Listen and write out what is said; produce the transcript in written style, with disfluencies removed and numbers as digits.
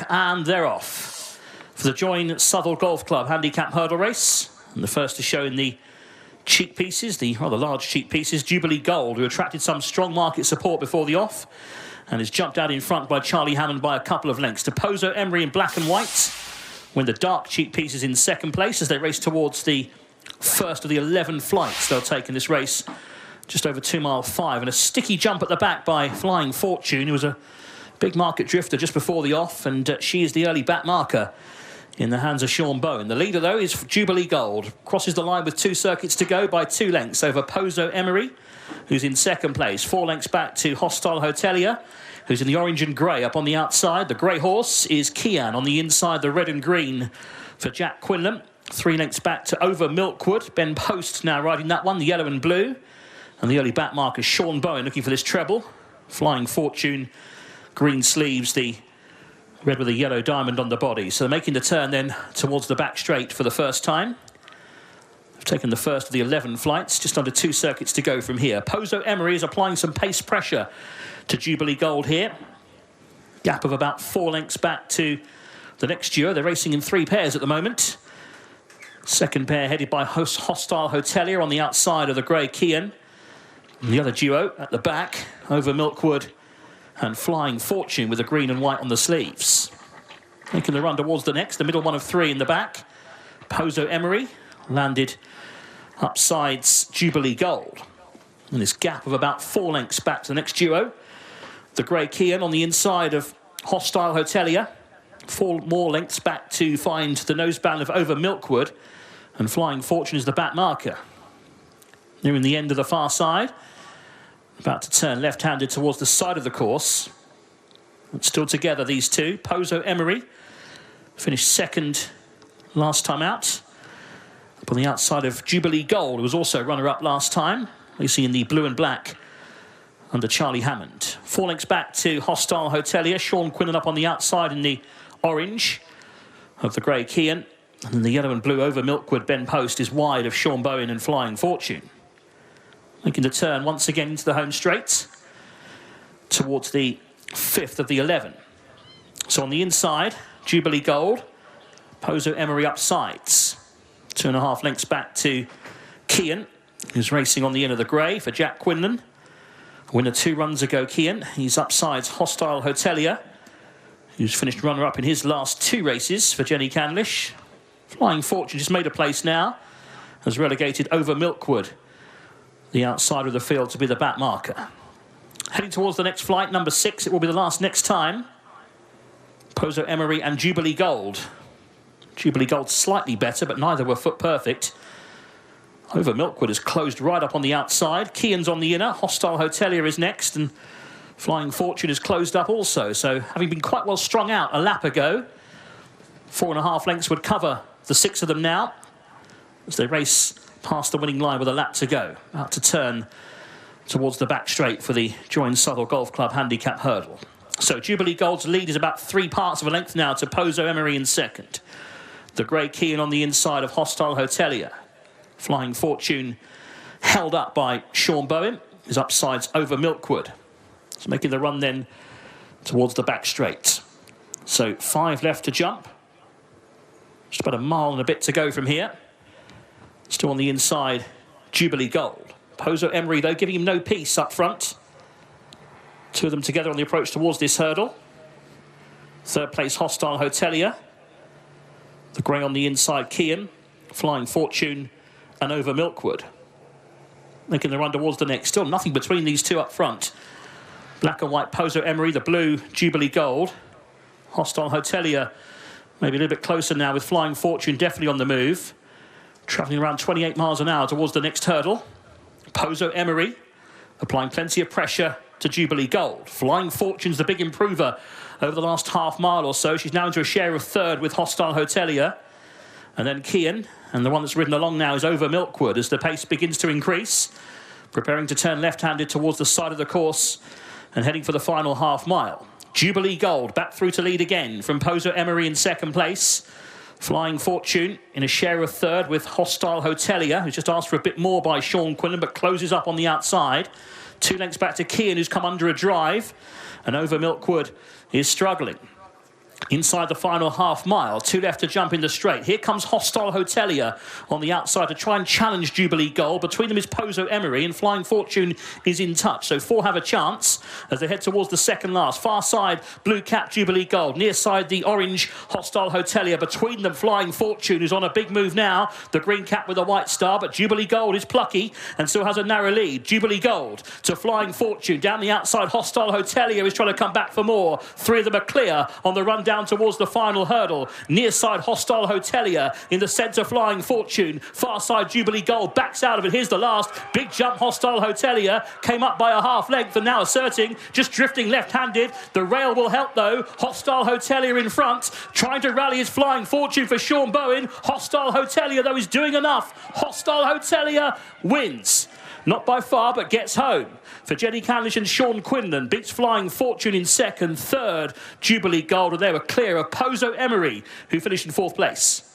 And they're off for the Join Southwell Golf Club handicap hurdle race. And the first to show in the cheek pieces, the rather large cheek pieces, Jubilee Gold, who attracted some strong market support before the off and is jumped out in front by Charlie Hammond by a couple of lengths. Toposo Emery in black and white win the dark cheek pieces in second place as they race towards the first of the 11 flights they'll take in this race, just over 2 mile 5, and a sticky jump at the back by Flying Fortune, who was a big market drifter just before the off, and she is the early back marker in the hands of Sean Bowen. The leader, though, is Jubilee Gold. Crosses the line with 2 circuits to go by 2 lengths over Pozo Emery, who's in second place. 4 lengths back to Hostile Hotelier, who's in the orange and grey up on the outside. The grey horse is Kian on the inside, the red and green for Jack Quinlan. 3 lengths back to Over Milkwood. Ben Post now riding that one, the yellow and blue. And the early back marker, Sean Bowen, looking for this treble. Flying Fortune, green sleeves, the red with a yellow diamond on the body. So they're making the turn then towards the back straight for the first time. They've taken the first of the 11 flights, just under 2 circuits to go from here. Pozo Emery is applying some pace pressure to Jubilee Gold here. Gap of about 4 lengths back to the next duo. They're racing in 3 pairs at the moment. Second pair headed by Hostile Hotelier on the outside of the grey Kian. And the other duo at the back, Over Milkwood and Flying Fortune with the green and white on the sleeves. Making the run towards the next, the middle one of 3 in the back. Pozo Emery landed upsides Jubilee Gold. And this gap of about 4 lengths back to the next duo. The grey Kian on the inside of Hostile Hotelier. 4 more lengths back to find the noseband of Over Milkwood. And Flying Fortune is the back marker. They're in the end of the far side. About to turn left-handed towards the side of the course. But still together, these two. Pozo Emery finished second last time out. Up on the outside of Jubilee Gold, who was also runner-up last time. Racing in the blue and black under Charlie Hammond. 4 lengths back to Hostile Hotelier. Sean Quinlan up on the outside in the orange of the grey Kian. And then the yellow and blue Over Milkwood Ben Post is wide of Sean Bowen and Flying Fortune. Making the turn once again into the home straight towards the 5th of the 11. So on the inside, Jubilee Gold, Pozo Emery up sides. 2.5 lengths back to Kian, who's racing on the end of the grey for Jack Quinlan. Winner 2 runs ago, Kian. He's up sides Hostile Hotelier, who's finished runner-up in his last 2 races for Jenny Canlish. Flying Fortune just made a place now, has relegated Over Milkwood, the outside of the field, to be the back marker. Heading towards the next flight, number 6, it will be the last next time. Pozo Emery and Jubilee Gold. Jubilee Gold slightly better, but neither were foot perfect. Over Milkwood is closed right up on the outside. Kian's on the inner. Hostile Hotelier is next, and Flying Fortune is closed up also. So having been quite well strung out a lap ago, 4.5 lengths would cover the 6 of them now as they race past the winning line with a lap to go. Out to turn towards the back straight for the Join Southwell Golf Club handicap hurdle. So Jubilee Gold's lead is about 3 parts of a length now to Pozo Emery in second. The grey Kian on the inside of Hostile Hotelier. Flying Fortune held up by Sean Bowen. His upside's Over Milkwood. He's making the run then towards the back straight. So 5 left to jump. Just about a mile and a bit to go from here. Still on the inside, Jubilee Gold. Pozo Emery, though, giving him no peace up front. 2 of them together on the approach towards this hurdle. 3rd place, Hostile Hotelier. The grey on the inside, Kian. Flying Fortune and Over Milkwood. Making the run towards the next. Still nothing between these 2 up front. Black and white, Pozo Emery. The blue, Jubilee Gold. Hostile Hotelier maybe a little bit closer now with Flying Fortune definitely on the move. Travelling around 28 miles an hour towards the next hurdle. Pozo Emery applying plenty of pressure to Jubilee Gold. Flying Fortune's the big improver over the last half mile or so. She's now into a share of 3rd with Hostile Hotelier. And then Kian, and the one that's ridden along now is Over Milkwood as the pace begins to increase. Preparing to turn left-handed towards the side of the course and heading for the final half mile. Jubilee Gold back through to lead again from Pozo Emery in second place. Flying Fortune in a share of 3rd with Hostile Hotelier, who's just asked for a bit more by Sean Quinlan, but closes up on the outside. 2 lengths back to Kian, who's come under a drive. And Over Milkwood is struggling. Inside the final half mile, 2 left to jump in the straight. Here comes Hostile Hotelier on the outside to try and challenge Jubilee Gold. Between them is Pozo Emery, and Flying Fortune is in touch. So 4 have a chance as they head towards the second last. Far side, Blue Cap Jubilee Gold. Near side, the orange Hostile Hotelier. Between them, Flying Fortune, who's on a big move now. The green cap with a white star, but Jubilee Gold is plucky and still has a narrow lead. Jubilee Gold to Flying Fortune. Down the outside, Hostile Hotelier is trying to come back for more. 3 of them are clear on the run down towards the final hurdle. Near side, Hostile Hotelier. In the centre, Flying Fortune. Far side, Jubilee Gold backs out of it. Here's the last. Big jump, Hostile Hotelier. Came up by a half length and now asserting, just drifting left-handed. The rail will help though. Hostile Hotelier in front. Trying to rally his Flying Fortune for Sean Bowen. Hostile Hotelier though is doing enough. Hostile Hotelier wins. Not by far, but gets home. For Jenny Canlish and Sean Quinlan, beats Flying Fortune in second. Third, Jubilee Gold, and they were clear of Pozo Emery, who finished in 4th place.